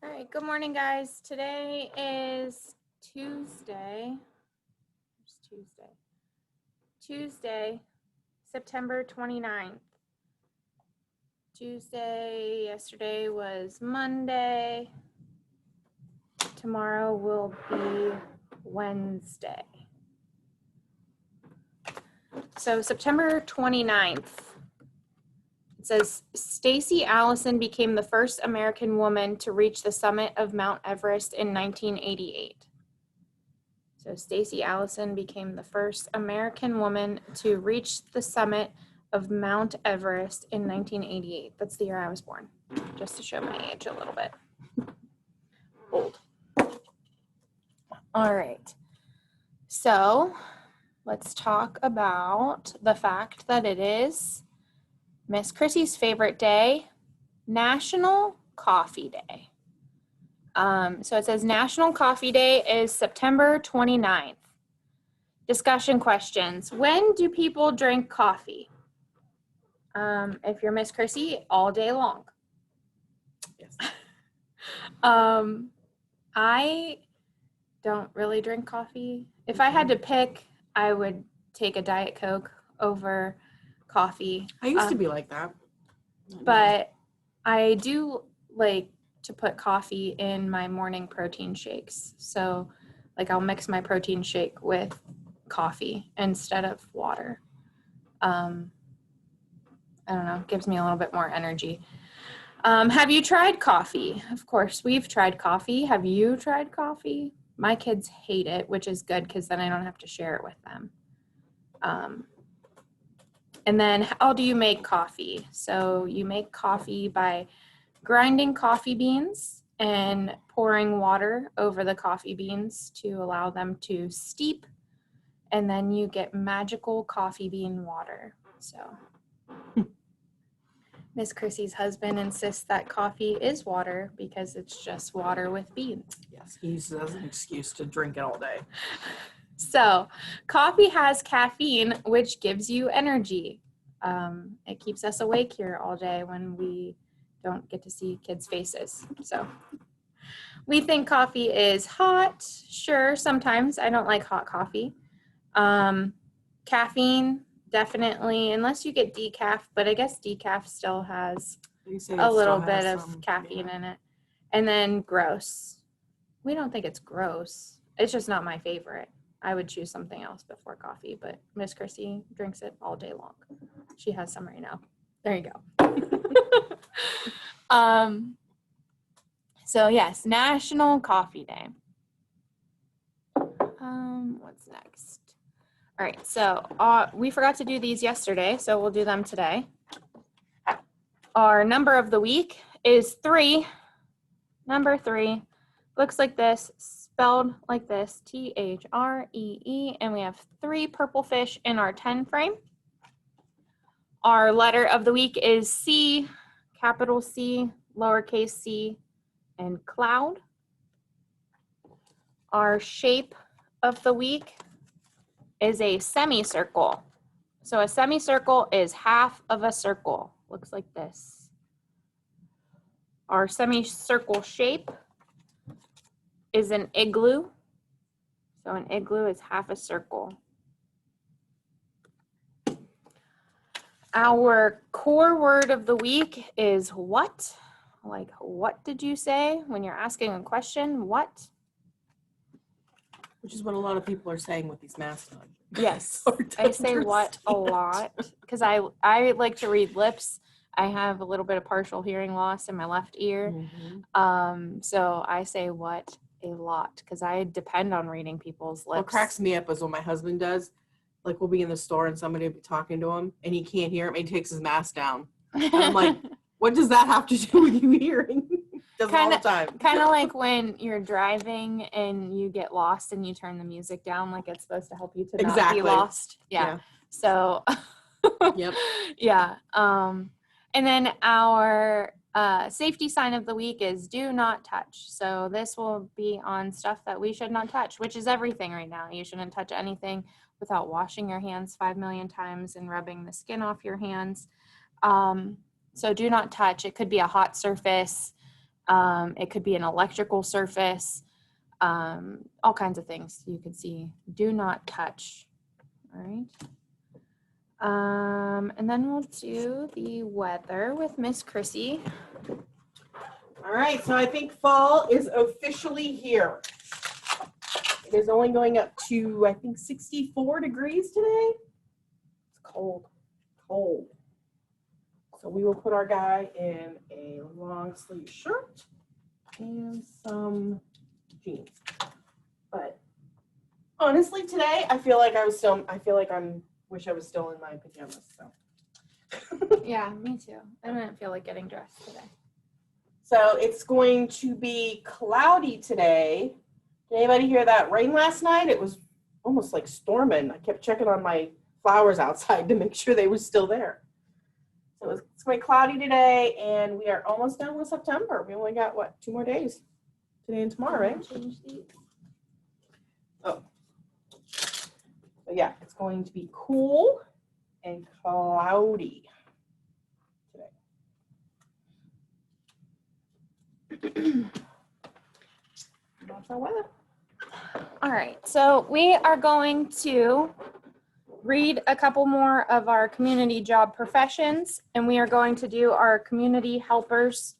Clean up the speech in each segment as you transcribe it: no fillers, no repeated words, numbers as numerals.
All right, good morning, guys. Today is Tuesday. It's Tuesday, September 29th. Yesterday was Monday. Tomorrow will be Wednesday. So September 29th. It says, Stacey Allison became the first American woman to reach the summit of Mount Everest in 1988. So Stacey Allison became the first American woman to reach the summit of Mount Everest in 1988. That's the year I was born, just to show my age a little bit. Old. All right. So let's talk about the fact that it is Miss Chrissy's favorite day, National Coffee Day. So it says National Coffee Day is September 29th. Discussion questions. When do people drink coffee? If you're Miss Chrissy, all day long. Yes. I don't really drink coffee. If I had to pick, I would take a Diet Coke over coffee. I used to be like that. But I do like to put coffee in my morning protein shakes. So like I'll mix my protein shake with coffee instead of water. I don't know, gives me a little bit more energy. Have you tried coffee? Of course, we've tried coffee. Have you tried coffee? My kids hate it, which is good because then I don't have to share it with them. And then how do you make coffee? So you make coffee by grinding coffee beans and pouring water over the coffee beans to allow them to steep. And then you get magical coffee bean water. So Miss Chrissy's husband insists that coffee is water because it's just water with beans. Yes, he uses it as an excuse to drink it all day. So coffee has caffeine, which gives you energy. It keeps us awake here all day when we don't get to see kids' faces. So we think coffee is hot. Sure, sometimes I don't like hot coffee. Caffeine, definitely, unless you get decaf, but I guess decaf still has a little bit of caffeine in it. And then gross. We don't think it's gross. It's just not my favorite. I would choose something else before coffee, but Miss Chrissy drinks it all day long. She has some right now. There you go. So yes, National Coffee Day. What's next? All right, so we forgot to do these yesterday, so we'll do them today. Our number of the week is 3. Number 3 looks like this, spelled like this, T-H-R-E-E, and we have 3 purple fish in our 10 frame. Our letter of the week is C, capital C, lowercase c, and cloud. Our shape of the week is a semicircle. So a semicircle is half of a circle. Looks like this. Our semicircle shape is an igloo. So an igloo is half a circle. Our core word of the week is what? Like, what did you say when you're asking a question? What? Which is what a lot of people are saying with these masks on. Yes, I say what a lot because I like to read lips. I have a little bit of partial hearing loss in my left ear. Mm-hmm. So I say what a lot because I depend on reading people's lips. What cracks me up is what my husband does. Like we'll be in the store and somebody will be talking to him and he can't hear him and he takes his mask down. And I'm like, what does that have to do with you hearing? Does it all the time. Kind of like when you're driving and you get lost and you turn the music down like it's supposed to help you to not be lost. Yeah. So Yep. Yeah. And then our safety sign of the week is do not touch. So this will be on stuff that we should not touch, which is everything right now. You shouldn't touch anything without washing your hands 5 million times and rubbing the skin off your hands. So do not touch. It could be a hot surface, It could be an electrical surface, all kinds of things you can see. Do not touch. All right. And then we'll do the weather with Miss Chrissy. All right, so I think fall is officially here. It is only going up to, I think, 64 degrees today. It's cold, cold. So we will put our guy in a long sleeve shirt and some jeans. But honestly, today I feel like wish I was still in my pajamas. So. Yeah, me too. I didn't feel like getting dressed today. So it's going to be cloudy today. Did anybody hear that rain last night? It was almost like storming. I kept checking on my flowers outside to make sure they were still there. So it's going to be cloudy today, and we are almost done with September. We only got, 2 more days? Today and tomorrow, right? Change these. Oh. So yeah, it's going to be cool and cloudy today. That's our weather. All right, so we are going to read a couple more of our community job professions, and we are going to do our community helpers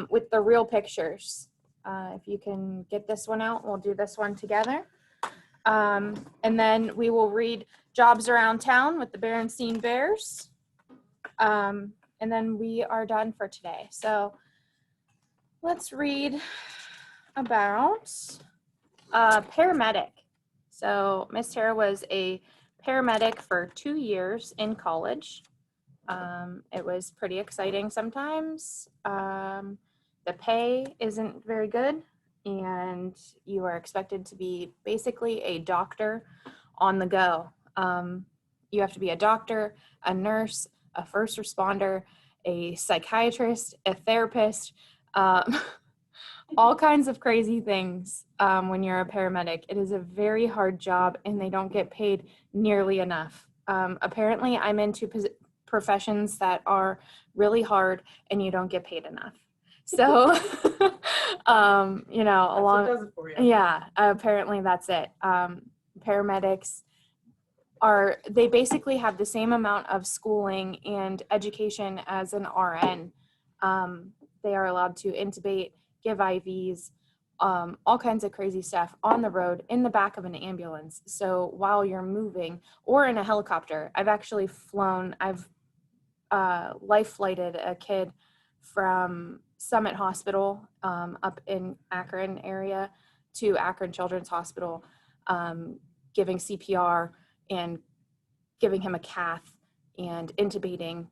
with the real pictures. If you can get this one out, we'll do this one together. And then we will read jobs around town with the Berenstein Bears. And then we are done for today. So let's read about paramedic. So Miss Tara was a paramedic for 2 years in college. It was pretty exciting sometimes. The pay isn't very good, and you are expected to be basically a doctor on the go. You have to be a doctor, a nurse, a first responder, a psychiatrist, a therapist, all kinds of crazy things when you're a paramedic. It is a very hard job, and they don't get paid nearly enough. Apparently, I'm into professions that are really hard, and you don't get paid enough. So, What does it for you. yeah, apparently that's it. Paramedics they basically have the same amount of schooling and education as an RN. They are allowed to intubate, give IVs, all kinds of crazy stuff on the road in the back of an ambulance. So while you're moving, or in a helicopter, I've actually flown, I've life flighted a kid from Summit Hospital up in Akron area to Akron Children's Hospital, giving CPR and giving him a cath and intubating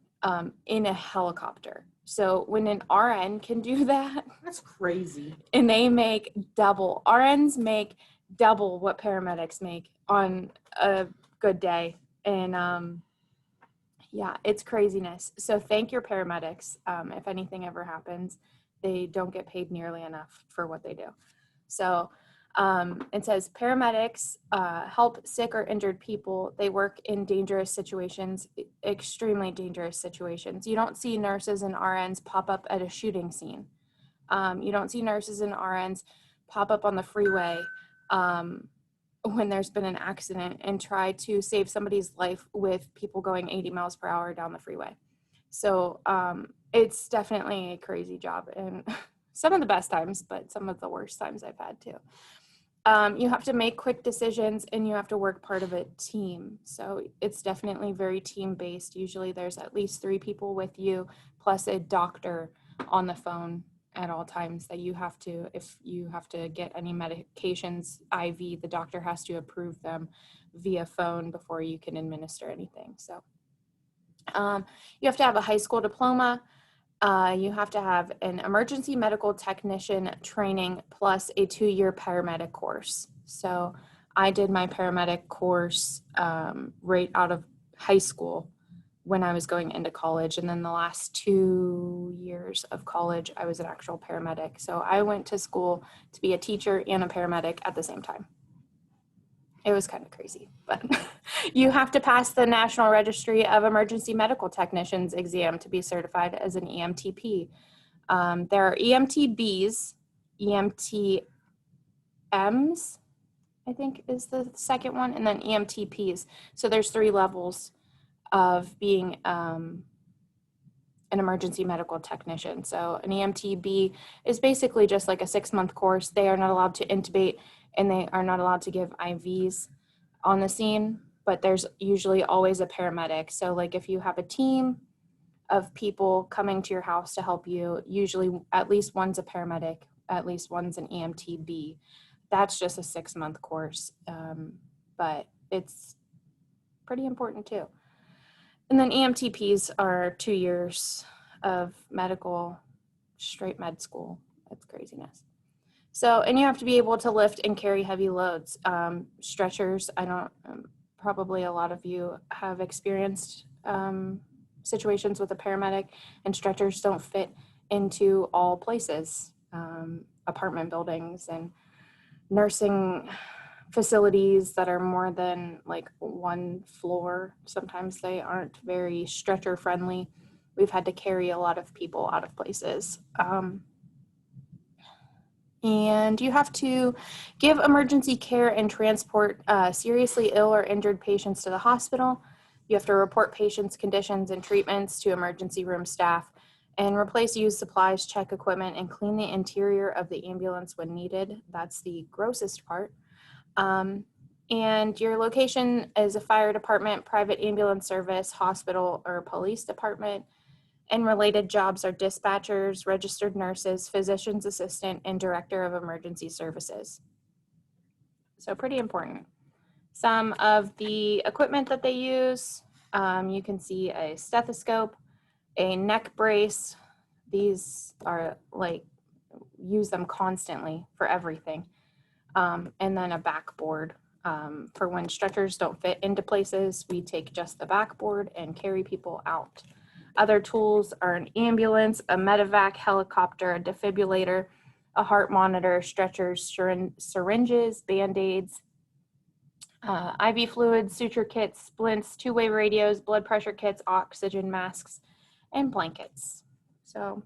in a helicopter. So when an RN can do that, That's crazy. and they make double, RNs make double what paramedics make on a good day. And yeah, it's craziness. So thank your paramedics. If anything ever happens, they don't get paid nearly enough for what they do. So it says paramedics help sick or injured people. They work in dangerous situations, extremely dangerous situations. You don't see nurses and RNs pop up at a shooting scene. You don't see nurses and RNs pop up on the freeway when there's been an accident and try to save somebody's life with people going 80 miles per hour down the freeway. So it's definitely a crazy job, and some of the best times, but some of the worst times I've had too. You have to make quick decisions, and you have to work part of a team. So it's definitely very team-based. Usually there's at least 3 people with you, plus a doctor on the phone at all times that you have to, if you have to get any medications IV, the doctor has to approve them via phone before you can administer anything. So you have to have a high school diploma. You have to have an emergency medical technician training plus a 2-year paramedic course. So I did my paramedic course right out of high school when I was going into college. And then the last 2 years of college, I was an actual paramedic. So I went to school to be a teacher and a paramedic at the same time. It was kind of crazy, but you have to pass the National Registry of Emergency Medical Technicians exam to be certified as an EMTP. There are EMTBs, EMTMs, I think is the second one, and then EMTPs. So there's 3 levels of being an emergency medical technician. So an EMTB is basically just like a 6-month course. They are not allowed to intubate and they are not allowed to give IVs on the scene, but there's usually always a paramedic. So like if you have a team of people coming to your house to help you, usually at least one's a paramedic, at least one's an EMTB. That's just a 6-month course, but it's pretty important too. And then EMTPs are 2 years of medical, straight med school. That's craziness. So, and you have to be able to lift and carry heavy loads. Stretchers, probably a lot of you have experienced situations with a paramedic, and stretchers don't fit into all places, apartment buildings and nursing facilities that are more than like 1 floor. Sometimes they aren't very stretcher friendly. We've had to carry a lot of people out of places. And you have to give emergency care and transport seriously ill or injured patients to the hospital. You have to report patients' conditions and treatments to emergency room staff and replace used supplies, check equipment, and clean the interior of the ambulance when needed. That's the grossest part. And your location is a fire department, private ambulance service, hospital, or police department. And related jobs are dispatchers, registered nurses, physician's assistant, and director of emergency services. So pretty important. Some of the equipment that they use, you can see a stethoscope, a neck brace. These are like, use them constantly for everything. And then a backboard. For when stretchers don't fit into places, we take just the backboard and carry people out. Other tools are an ambulance, a medevac helicopter, a defibrillator, a heart monitor, stretchers, syringes, Band-Aids, IV fluids, suture kits, splints, 2-way radios, blood pressure kits, oxygen masks, and blankets. So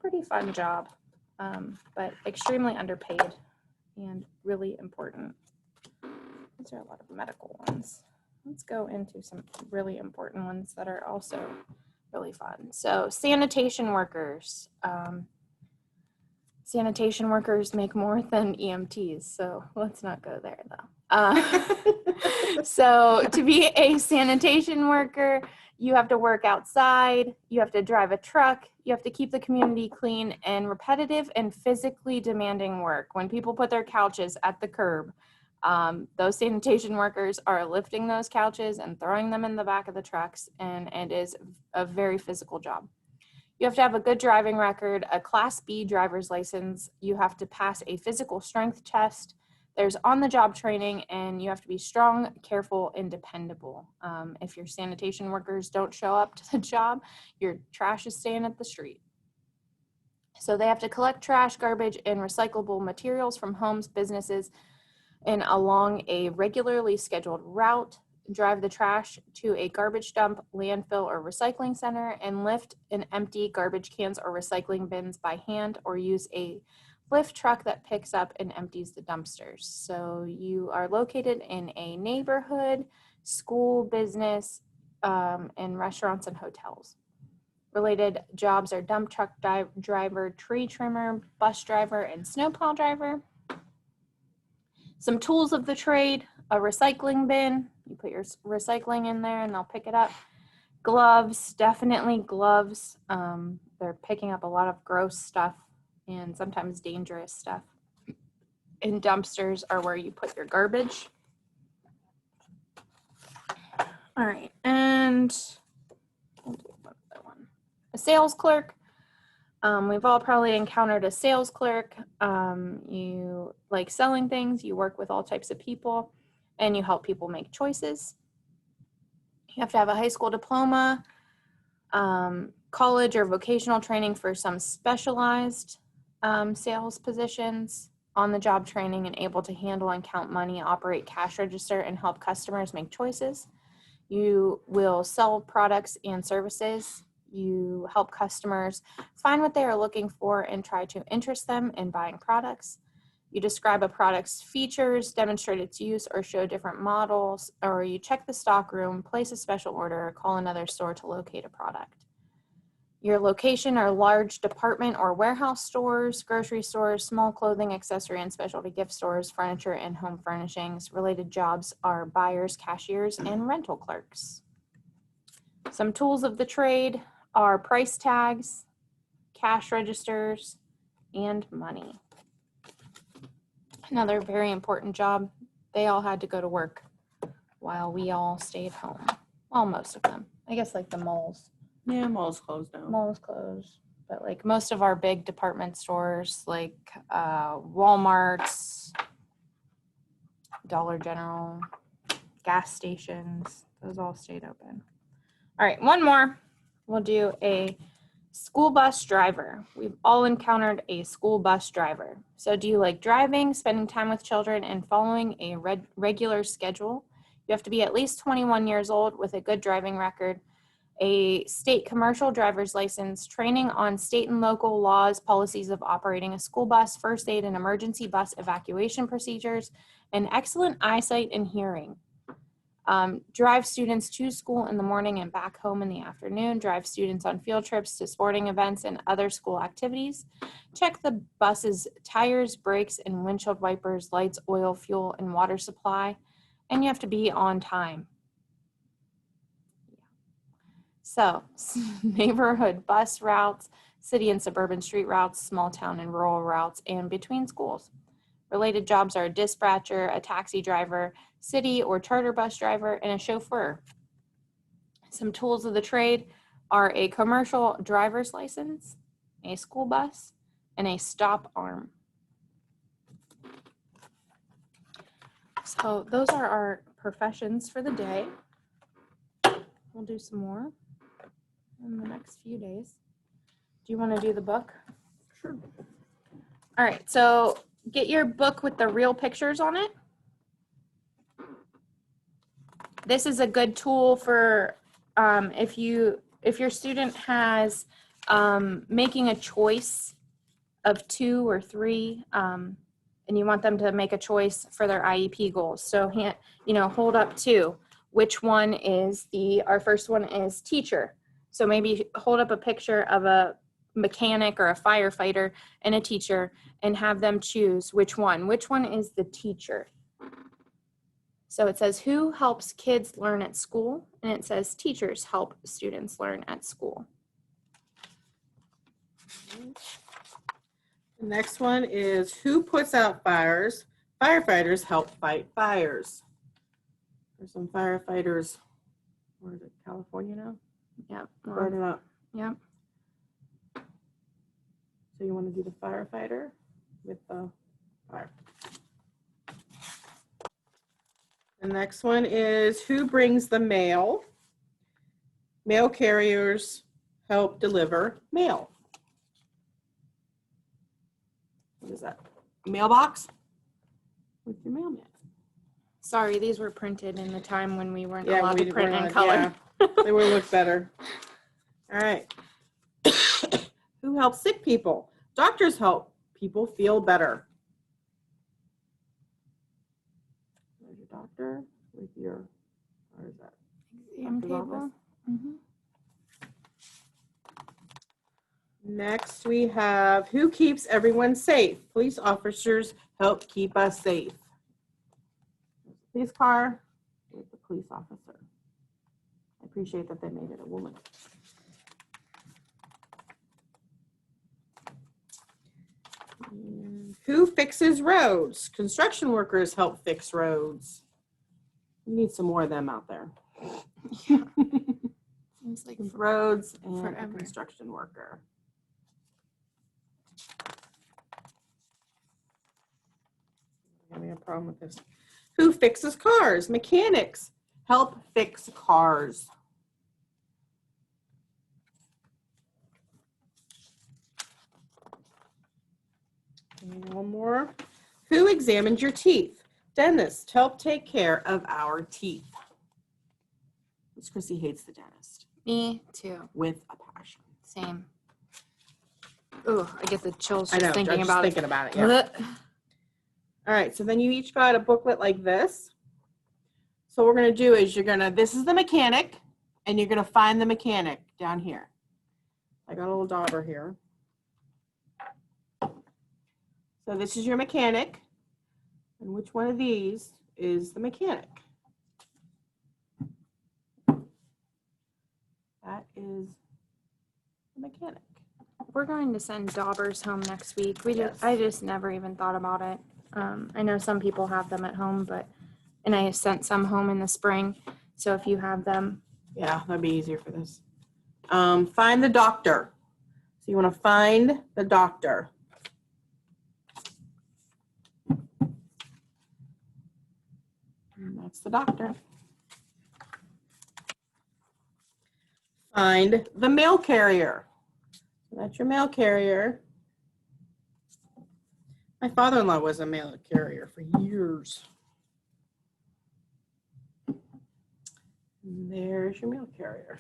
pretty fun job, but extremely underpaid and really important. These are a lot of medical ones. Let's go into some really important ones that are also really fun. So sanitation workers. Sanitation workers make more than EMTs, so let's not go there though. So to be a sanitation worker, you have to work outside, you have to drive a truck, you have to keep the community clean, and repetitive and physically demanding work. When people put their couches at the curb, those sanitation workers are lifting those couches and throwing them in the back of the trucks, and it is a very physical job. You have to have a good driving record, a Class B driver's license. You have to pass a physical strength test. There's on-the-job training, and you have to be strong, careful, and dependable. If your sanitation workers don't show up to the job, your trash is staying at the street. So they have to collect trash, garbage, and recyclable materials from homes, businesses, and along a regularly scheduled route, drive the trash to a garbage dump, landfill, or recycling center, and lift and empty garbage cans or recycling bins by hand, or use a lift truck that picks up and empties the dumpsters. So you are located in a neighborhood, school, business, and restaurants and hotels. Related jobs are dump truck driver, tree trimmer, bus driver, and snowplow driver. Some tools of the trade: a recycling bin. You put your recycling in there and they'll pick it up. Gloves, definitely gloves. They're picking up a lot of gross stuff and sometimes dangerous stuff. And dumpsters are where you put your garbage. All right, and we'll do another one. A sales clerk. We've all probably encountered a sales clerk. You like selling things, you work with all types of people, and you help people make choices. You have to have a high school diploma, college or vocational training for some specialized sales positions, on-the-job training, and able to handle and count money, operate cash register, and help customers make choices. You will sell products and services. You help customers find what they are looking for and try to interest them in buying products. You describe a product's features, demonstrate its use, or show different models, or you check the stock room, place a special order, or call another store to locate a product. Your location are large department or warehouse stores, grocery stores, small clothing, accessory, and specialty gift stores, furniture, and home furnishings. Related jobs are buyers, cashiers, and rental clerks. Some tools of the trade are price tags, cash registers, and money. Another very important job. They all had to go to work while we all stayed home. Well, most of them. I guess like the malls. Yeah, mall's closed now. Malls closed. But like most of our big department stores, like Walmart's, Dollar General, gas stations, those all stayed open. All right, one more. We'll do a school bus driver. We've all encountered a school bus driver. So do you like driving, spending time with children, and following a regular schedule? You have to be at least 21 years old with a good driving record, a state commercial driver's license, training on state and local laws, policies of operating a school bus, first aid and emergency bus evacuation procedures, and excellent eyesight and hearing. Drive students to school in the morning and back home in the afternoon. Drive students on field trips to sporting events and other school activities. Check the bus's tires, brakes, and windshield wipers, lights, oil, fuel, and water supply. And you have to be on time. So, neighborhood bus routes, city and suburban street routes, small town and rural routes, and between schools. Related jobs are a dispatcher, a taxi driver, city or charter bus driver, and a chauffeur. Some tools of the trade are a commercial driver's license, a school bus, and a stop arm. So those are our professions for the day. We'll do some more in the next few days. Do you want to do the book? Sure. All right, so get your book with the real pictures on it. This is a good tool for if your student has making a choice of 2 or 3, and you want them to make a choice for their IEP goals. So hold up 2. Which one is our first one is teacher. So maybe hold up a picture of a mechanic or a firefighter and a teacher and have them choose which one. Which one is the teacher? So it says, who helps kids learn at school? And it says, teachers help students learn at school. The next one is, who puts out fires? Firefighters help fight fires. There's some firefighters, where is it, California now? Yep. Burning up. Yep. So you want to do the firefighter with the fire. The next one is, who brings the mail? Mail carriers help deliver mail. What is that? Mailbox? With your mailman. Sorry, these were printed in the time when we weren't Yeah, allowed to print in color. Yeah, they would look better. All right. Who helps sick people? Doctors help people feel better. There's your doctor with your, where is that? Exam Doctor's table. office. Mhm. Next, we have, who keeps everyone safe? Police officers help keep us safe. Police car with the police officer. I appreciate that they made it a woman. Who fixes roads? Construction workers help fix roads. We need some more of them out there. Seems like Roads and a forever. construction worker. I have a problem with this. Who fixes cars? Mechanics help fix cars. And one more. Who examines your teeth? Dentists help take care of our teeth. Miss Chrissy hates the dentist Me too. with a passion. same. Oh, I get the chills I just know, thinking just about thinking about it. Yeah. it. All right, so then you each got a booklet like this. So what we're gonna do is this is the mechanic, and you're gonna find the mechanic down here. I got a little dauber here. So this is your mechanic, and which one of these is the mechanic? That is the mechanic. We're going to send daubers home next week. Yes. I just never even thought about it. I know some people have them at home, and I sent some home in the spring. So if you have them, Yeah, that'd be easier for this. Find the doctor. So you want to find the doctor. And that's the doctor. Find the mail carrier. So that's your mail carrier. My father-in-law was a mail carrier for years. And there's your mail carrier.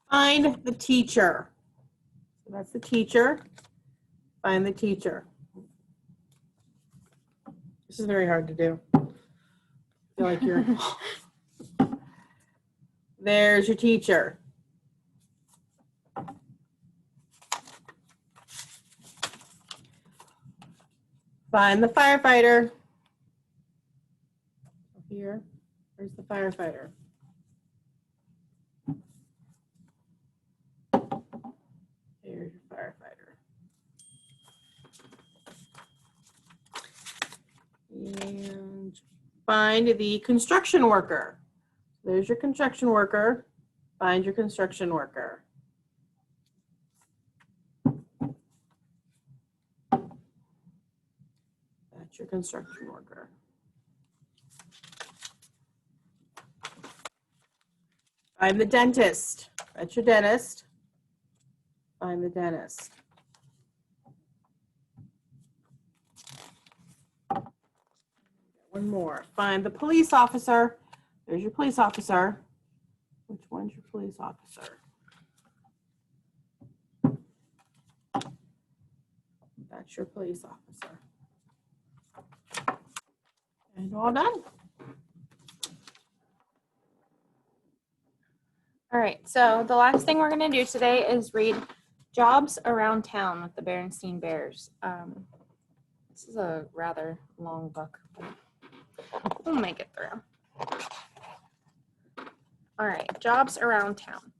Find the teacher. So that's the teacher. Find the teacher. This is very hard to do. I feel like you're... There's your teacher. Find the firefighter. Here, where's the firefighter? There's your firefighter. And find the construction worker. There's your construction worker. Find your construction worker. That's your construction worker. Find the dentist. That's your dentist. Find the dentist. One more. Find the police officer. There's your police officer. Which one's your police officer? That's your police officer. And all done. all right. So the last thing we're going to do today is read Jobs Around Town with the Berenstein Bears. This is a rather long book. We'll make it through. All right, jobs around town.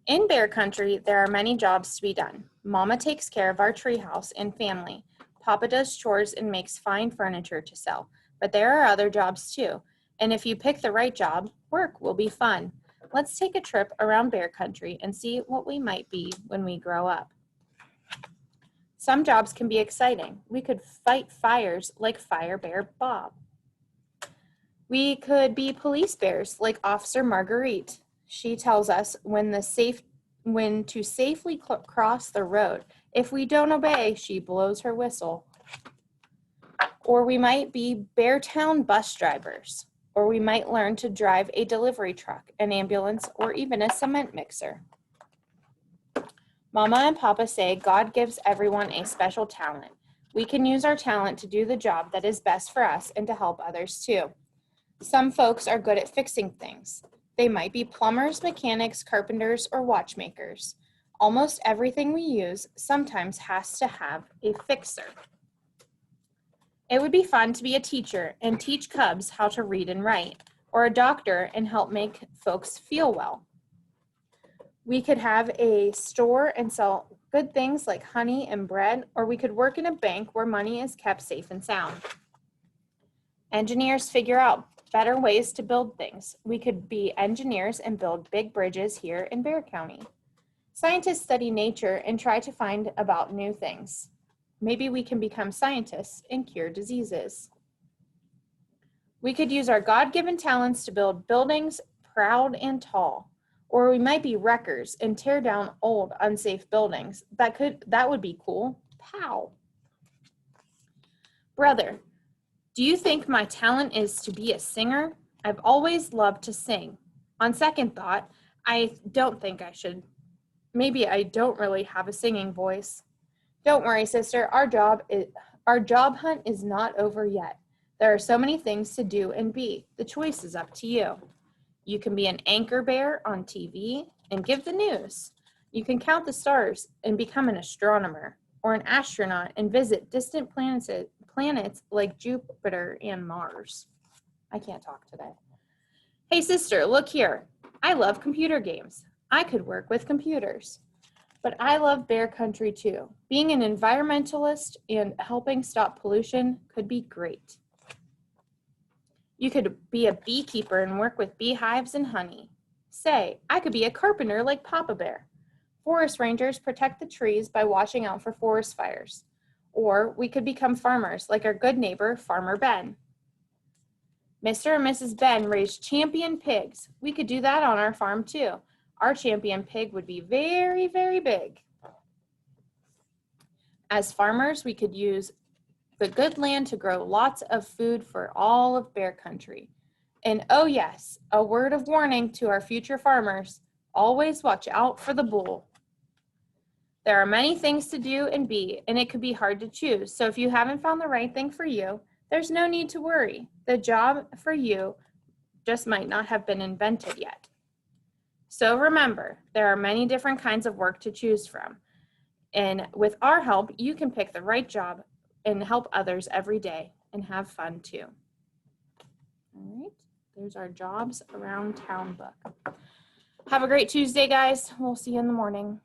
In Bear Country, there are many jobs to be done. Mama takes care of our treehouse and family. Papa does chores and makes fine furniture to sell. But there are other jobs too. And if you pick the right job, work will be fun. Let's take a trip around Bear Country and see what we might be when we grow up. Some jobs can be exciting. We could fight fires like Fire Bear Bob. We could be police bears like Officer Marguerite. She tells us when to safely cross the road. If we don't obey, she blows her whistle. Or we might be Beartown bus drivers. Or we might learn to drive a delivery truck, an ambulance, or even a cement mixer. Mama and Papa say God gives everyone a special talent. We can use our talent to do the job that is best for us and to help others too. Some folks are good at fixing things. They might be plumbers, mechanics, carpenters, or watchmakers. Almost everything we use sometimes has to have a fixer. It would be fun to be a teacher and teach cubs how to read and write, or a doctor and help make folks feel well. We could have a store and sell good things like honey and bread, or we could work in a bank where money is kept safe and sound. Engineers figure out better ways to build things. We could be engineers and build big bridges here in Bear County. Scientists study nature and try to find about new things. Maybe we can become scientists and cure diseases. We could use our God-given talents to build buildings proud and tall. Or we might be wreckers and tear down old, unsafe buildings. That would be cool. Pow. Brother, do you think my talent is to be a singer? I've always loved to sing. On second thought, I don't think I should. Maybe I don't really have a singing voice. Don't worry, sister. Our job hunt is not over yet. There are so many things to do and be. The choice is up to you. You can be an anchor bear on TV and give the news. You can count the stars and become an astronomer, or an astronaut and visit distant planets like Jupiter and Mars. I can't talk today. Hey, sister, look here. I love computer games. I could work with computers. But I love bear country too. Being an environmentalist and helping stop pollution could be great. You could be a beekeeper and work with beehives and honey. Say, I could be a carpenter like Papa Bear. Forest rangers protect the trees by watching out for forest fires. Or we could become farmers like our good neighbor, Farmer Ben. Mr. and Mrs. Ben raised champion pigs. We could do that on our farm too. Our champion pig would be very, very big. As farmers, we could use the good land to grow lots of food for all of bear country. And oh yes, a word of warning to our future farmers, always watch out for the bull. There are many things to do and be, and it could be hard to choose. So if you haven't found the right thing for you, there's no need to worry. The job for you just might not have been invented yet. So remember, there are many different kinds of work to choose from. And with our help, you can pick the right job and help others every day and have fun too. All right, there's our Jobs Around Town book. Have a great Tuesday, guys. We'll see you in the morning.